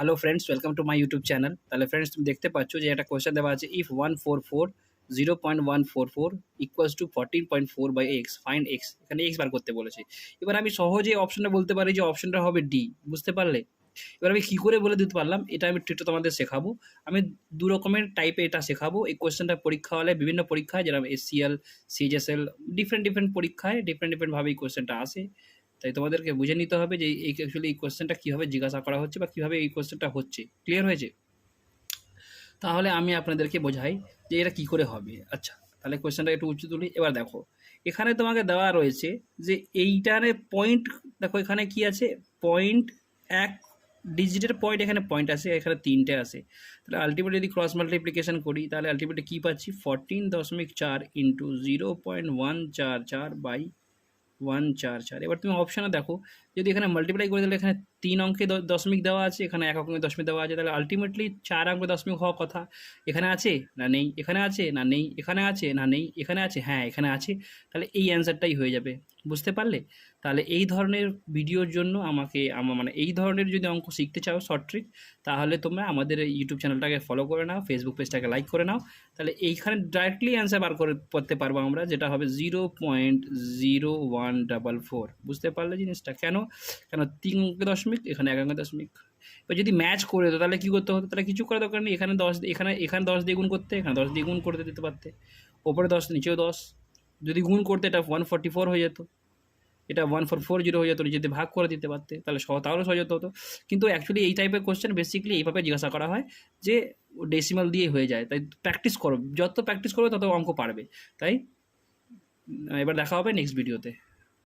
Hello friends, welcome to my YouTube channel. তাহলে friends, তুমি দেখতে পাচ্ছ যে একটা কোয়েশ্চেন দেওয়া আছে, if 144 0.144 equals to 14.4 by X, find X. এখানে এক্স বার করতে বলেছে। এবার আমি সহজে অপশনটা বলতে পারি যে অপশনটা হবে ডি। বুঝতে পারলে? এবার আমি কী করে বলে দিতে পারলাম, এটা আমি ট্রিকটা তোমাদের শেখাবো। আমি দু রকমের টাইপে এটা শেখাবো। এই কোয়েশ্চেনটা পরীক্ষা হলে বিভিন্ন পরীক্ষায়, যেরকম এসসিএল, সিএইচএসএল, ডিফারেন্ট পরীক্ষায় ডিফারেন্টভাবে এই কোয়েশ্চেনটা আসে। তাই তোমাদেরকে বুঝে নিতে হবে যে এই অ্যাকচুয়ালি এই কোয়েশ্চেনটা কীভাবে জিজ্ঞাসা করা হচ্ছে বা কীভাবে এই কোয়েশ্চেনটা হচ্ছে। ক্লিয়ার হয়েছে? তাহলে আমি আপনাদেরকে বোঝাই যে এটা কী করে হবে। আচ্ছা, তাহলে কোয়েশ্চেনটা একটু উঁচু তুলি। এবার দেখো, এখানে তোমাকে দেওয়া রয়েছে যে এইটারে পয়েন্ট, দেখো এখানে কি আছে, পয়েন্ট, এক ডিজিটের পয়েন্ট, এখানে পয়েন্ট আছে, এখানে তিনটে আছে। তাহলে আলটিমেটলি যদি ক্রস মাল্টিপ্লিকেশন করি তাহলে আলটিমেটলি কী পাচ্ছি, 14.4 ইন্টু 0.144 বাই 144। এবার তুমি অপশানে দেখো, যদি এখানে মাল্টিপ্লাই করে তাহলে এখানে 3 অঙ্কে দশমিক দেওয়া আছে, এখানে 1 অঙ্কে দশমিক দেওয়া আছে, তাহলে আলটিমেটলি 4 অঙ্কে দশমিক হওয়ার কথা। এখানে আছে না নেই, এখানে আছে না নেই, এখানে আছে না নেই, এখানে আছে, হ্যাঁ এখানে আছে। তাহলে এই অ্যান্সারটাই হয়ে যাবে। বুঝতে পারলে? তাহলে এই ধরনের ভিডিওর জন্য মানে এই ধরনের যদি অঙ্ক শিখতে চাও শর্ট ট্রিক, তাহলে তোমরা আমাদের ইউটিউব চ্যানেলটাকে ফলো করে নাও, ফেসবুক পেজটাকে লাইক করে নাও। তাহলে এইখানে ডাইরেক্টলি অ্যান্সার বার করতে পারবো আমরা, যেটা হবে 0.0144। বুঝতে পারলে জিনিসটা? কেন 3 অঙ্কে দশমিক, এখানে 1 অঙ্কে দশমিক। এবার যদি ম্যাচ করে দিত তাহলে কী করতে হতো, তাহলে কিছু করার দরকার নেই। এখানে 10, এখানে 10 দিয়ে গুণ করতে, এখানে 10 দিয়ে গুণ করতে দিতে পারতে, ওপরে 10 নিচেও 10। যদি গুণ করতে এটা 144 হয়ে যেত, এটা 1440 হয়ে যেত, যদি ভাগ করে দিতে পারতে তাহলে সহজ হতো। কিন্তু অ্যাকচুয়ালি এই টাইপের কোশ্চেন বেসিক্যালি এইভাবে জিজ্ঞাসা করা হয় যে ডেসিমাল দিয়ে হয়ে যায়। তাই প্র্যাকটিস করো, যত প্র্যাকটিস করবে তত অঙ্ক পারবে। তাই এবার দেখা হবে নেক্সট ভিডিওতে।